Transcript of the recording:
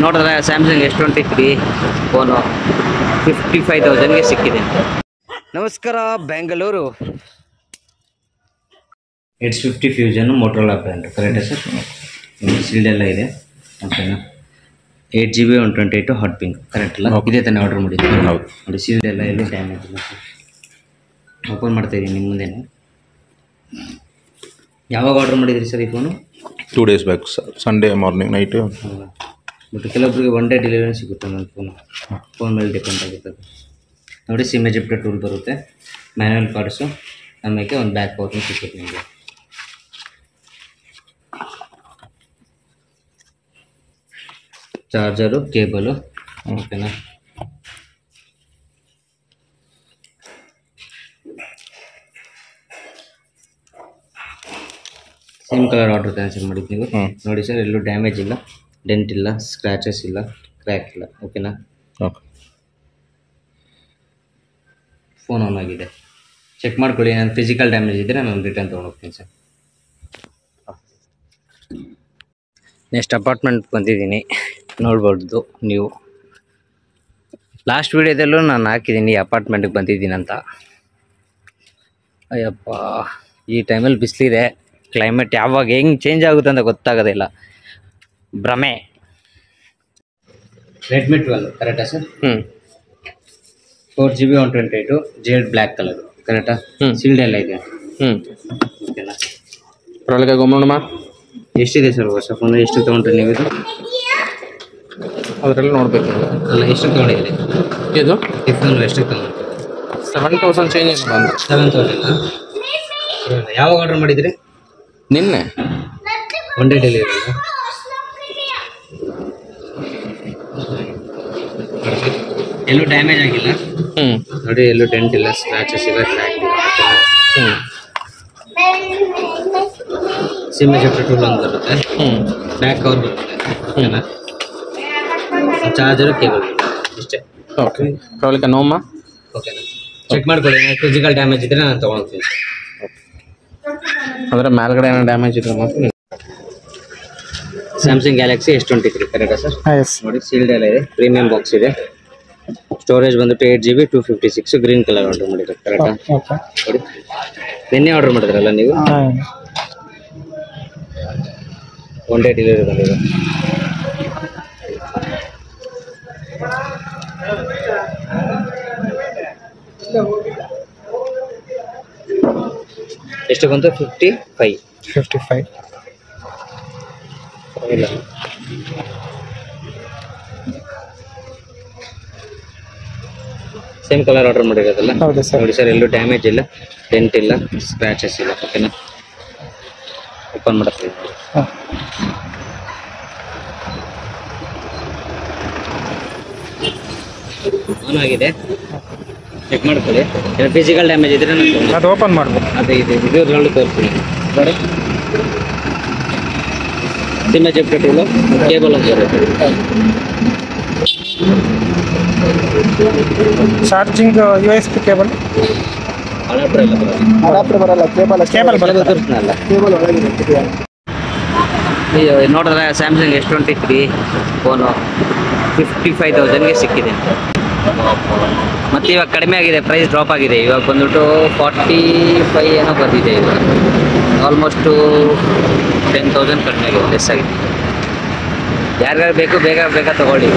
ನೋಡಿದ್ರೆ Samsung S23 phone 55,000ಗೆ ಸಿಕ್ಕಿದೆ. ನಮಸ್ಕಾರ Bengaluru. H50 fusion Motorola brand ಕರೆಕ್ಟಾ ಸರ್? ಸೀಲ್ಡ್ ಎಲ್ಲ ಇದೆ ಓಕೆನಾ. 8GB 128 ಹಾಟ್ ಪಿಂಕ್ ಕರೆಕ್ಟ್ ಅಲ್ಲ? ಇದೇ ತಾನೇ ಆರ್ಡರ್ ಮಾಡಿದ್ದೀನಿ. ಹೌದು ನೋಡಿ, ಸೀಲ್ಡ್ ಎಲ್ಲ ಇದೆ, ಡ್ಯಾಮೇಜ್ ಇಲ್ಲ. ಓಪನ್ ಮಾಡ್ತಾಯಿದ್ದೀನಿ ನಿಮ್ಮ ಮುಂದೆನೇ. ಯಾವಾಗ ಆರ್ಡರ್ ಮಾಡಿದ್ರಿ ಸರ್ ಈ phone? 2 days back Sunday morning night. But ಕೆಲವೊಬ್ಬರಿಗೆ 1 day ಡೆಲಿವರಿ ಸಿಗುತ್ತೆ ನನ್ನ ಫೋನ್ ಮೇಲೆ ಡಿಪೆಂಡ್ ಆಗುತ್ತೆ ಅದು. ನೋಡಿ, ಸಿಮ್ ಎಜೆಕ್ಟರ್ ಟೂಲ್ ಬರುತ್ತೆ, ಮ್ಯಾನ್ಯಲ್ ಕಾರ್ಡ್ಸು, ಆಮೇಲೆ ಒಂದು ಬ್ಯಾಕ್ ಕವರ್ನು ಸಿಗುತ್ತೆ ನಿಮಗೆ. ಚಾರ್ಜರು, ಕೇಬಲು ಓಕೆನಾ. ಸೇಮ್ ಕಲರ್ ಆರ್ಡರ್ ಕ್ಯಾನ್ಸಲ್ ಮಾಡಿದ್ದು ನೀವು ನೋಡಿ ಸರ್. ಎಲ್ಲೂ ಡ್ಯಾಮೇಜ್ ಇಲ್ಲ, ಡೆಂಟ್ ಇಲ್ಲ, ಸ್ಕ್ರ್ಯಾಚಸ್ ಇಲ್ಲ, ಕ್ರ್ಯಾಕ್ ಇಲ್ಲ ಓಕೆನಾ. ಓಕೆ, ಫೋನ್ ಆನ್ ಆಗಿದೆ, ಚೆಕ್ ಮಾಡ್ಕೊಳ್ಳಿ. ನಾನು ಫಿಸಿಕಲ್ ಡ್ಯಾಮೇಜ್ ಇದ್ದರೆ ನಾನು ರಿಟರ್ನ್ ತೊಗೊಂಡು ಹೋಗ್ತೀನಿ ಸರ್. ನೆಕ್ಸ್ಟ್ ಅಪಾರ್ಟ್ಮೆಂಟ್ ಬಂದಿದ್ದೀನಿ, ನೋಡ್ಬೋದು ನೀವು. ಲಾಸ್ಟ್ ವೀಡಿಯೋದಲ್ಲೂ ನಾನು ಹಾಕಿದ್ದೀನಿ ಅಪಾರ್ಟ್ಮೆಂಟಿಗೆ ಬಂದಿದ್ದೀನಿ ಅಂತ. ಅಯ್ಯಪ್ಪ, ಈ ಟೈಮಲ್ಲಿ ಬಿಸಿಲಿದೆ, ಕ್ಲೈಮೇಟ್ ಯಾವಾಗ ಹೆಂಗೆ ಚೇಂಜ್ ಆಗುತ್ತೆ ಅಂತ ಗೊತ್ತಾಗೋದಿಲ್ಲ, ಭ್ರಮೆ. ರೆಡ್ಮಿ 12 ಕರೆಕ್ಟಾ sir? 4GB 128 jade black colour ಕರೆಕ್ಟಾ? ಸೀಲ್ಡ್ ಎಲ್ಲ ಇದೆ ಓಕೆನಾ. ಒಳಗೆ ಗೊಮ್ಮಮ್ಮ ಎಷ್ಟಿದೆ ಸರ್ ಹೊಸ ಫೋನ್? ಎಷ್ಟು ತೊಗೊಂಡ್ರಿ ನೀವು ಇದು? ಅದರಲ್ಲಿ ನೋಡಬೇಕು ಅಲ್ಲ, ಎಷ್ಟು ತೊಗೊಂಡಿದ್ದೀರಿ ಇದು? ಈ ಫೋನ್ ಎಷ್ಟು ತೊಗೊಂಡ್ರಿ? 7,000 ಚೇಂಜ್ ಇಲ್ಲ ಬಂದು. 7,000. ಯಾವಾಗ ಆರ್ಡರ್ ಮಾಡಿದ್ರಿ? ನಿನ್ನೆ. 1 day ಡೆಲಿವರಿ. ಎಲ್ಲೂ ಡ್ಯಾಮೇಜ್ ಆಗಿಲ್ಲ ನೋಡಿ, ಎಲ್ಲೂ ಡೆಂಟ್ ಇಲ್ಲ, ಸ್ಕ್ರಾಚಸ್ ಇಲ್ಲ, ಕ್ರ್ಯಾಕ್ ಇಲ್ಲ. ಸಿಮ್ ಎಜೆಕ್ಟರ್ ಟೂಲ್ ಒಂದು ಬರುತ್ತೆ, ಬ್ಯಾಕ್ ಕವರ್ ಬರುತ್ತೆ ಓಕೆನಾ. ಚಾರ್ಜರು, ಕೇಬಲ್ ಇಷ್ಟೇ. ಓಕೆ, ಒಳಗೆ ನೋಮ್ಮ ಓಕೆನಾ. ಚೆಕ್ ಮಾಡ್ಕೊಳ್ಳಿ, ಫಿಸಿಕಲ್ ಡ್ಯಾಮೇಜ್ ಇದ್ದರೆ ನಾನು ತೊಗೊಳ್ತೀನಿ. ಅಂದರೆ ಮೇಲ್ಗಡೆ ಏನೋ ಡ್ಯಾಮೇಜ್ ಇದ್ರೆ ಮಾತ್ರ. ಸ್ಯಾಮ್ಸಂಗ್ ಗ್ಯಾಲಕ್ಸಿ S23 ಕರೆಕ್ಟಾ ಸರ್? ನೋಡಿ, ಸೀಲ್ಡ್ ಎಲ್ಲ ಇದೆ, ಪ್ರೀಮಿಯಂ ಬಾಕ್ಸ್ ಇದೆ. ಸ್ಟೋರೇಜ್ ಬಂದುಬಿಟ್ಟು 8GB 256 ಗ್ರೀನ್ ಕಲರ್ ಆರ್ಡರ್ ಮಾಡಿದ್ರೆ ಕರೆಕ್ಟಾ? ನೋಡಿ, ನಿನ್ನೆ ಆರ್ಡರ್ ಮಾಡಿದ್ರಲ್ಲ ನೀವು? 1 day ಡೆಲಿವರಿ ಬಂದಿದೆ. ಎಷ್ಟು ಬಂತು? 55 ಇಲ್ಲ. ಸೇಮ್ ಕಲರ್ ಆರ್ಡರ್ ಮಾಡಿರೋದಲ್ಲ? ನೋಡಿ ಸರ್, ಎಲ್ಲೂ ಡ್ಯಾಮೇಜ್ ಇಲ್ಲ, ಡೆಂಟ್ ಇಲ್ಲ, ಸ್ಕ್ರ್ಯಾಚಸ್ ಇಲ್ಲ ಓಕೆನಾ. ಓಪನ್ ಮಾಡ್ತೀವಿ. ಆನ್ ಆಗಿದೆ, ಚೆಕ್ ಮಾಡ್ಕೊಳ್ಳಿ. ಫಿಸಿಕಲ್ ಡ್ಯಾಮೇಜ್ ಇದ್ರೆ ಅದು ಓಪನ್ ಮಾಡ್ಬೋದು. ಅದೇ ಇದೆ, ಇದರಲ್ಲಿ ತೋರಿಸ್ತೀನಿ ನೋಡಿ. ಸಿಮ್ ಎಜೆಕ್ಟರ್ ಟೂಲು, ಕೇಬಲ್ ಒಂದು ಬರುತ್ತೆ, ಚಾರ್ಜಿಂಗ್ USB ಕೇಬಲ್. ಅಡಾಪ್ಟರ್ ಬರಲ್ಲ, ಕೇಬಲ್ ತೋರಿಸ್ನಲ್ಲ. ನೋಡಿದ್ರೆ ಸ್ಯಾಮ್ಸಂಗ್ S23 ಫೋನು 55,000ಗೆ ಸಿಕ್ಕಿದೆ. ಮತ್ತು ಇವಾಗ ಕಡಿಮೆ ಆಗಿದೆ, ಪ್ರೈಸ್ ಡ್ರಾಪ್ ಆಗಿದೆ. ಇವಾಗ ಬಂದ್ಬಿಟ್ಟು 45 ಏನೋ ಬಂದಿದೆ. ಇವಾಗ ಆಲ್ಮೋಸ್ಟು 10,000 ಕಡಿಮೆ ಆಗಿದೆ, ಲೆಸ್ ಆಗಿದೆ. ಯಾರ್ಯಾರು ಬೇಕು ಬೇಗ ತಗೊಳ್ಳಿ.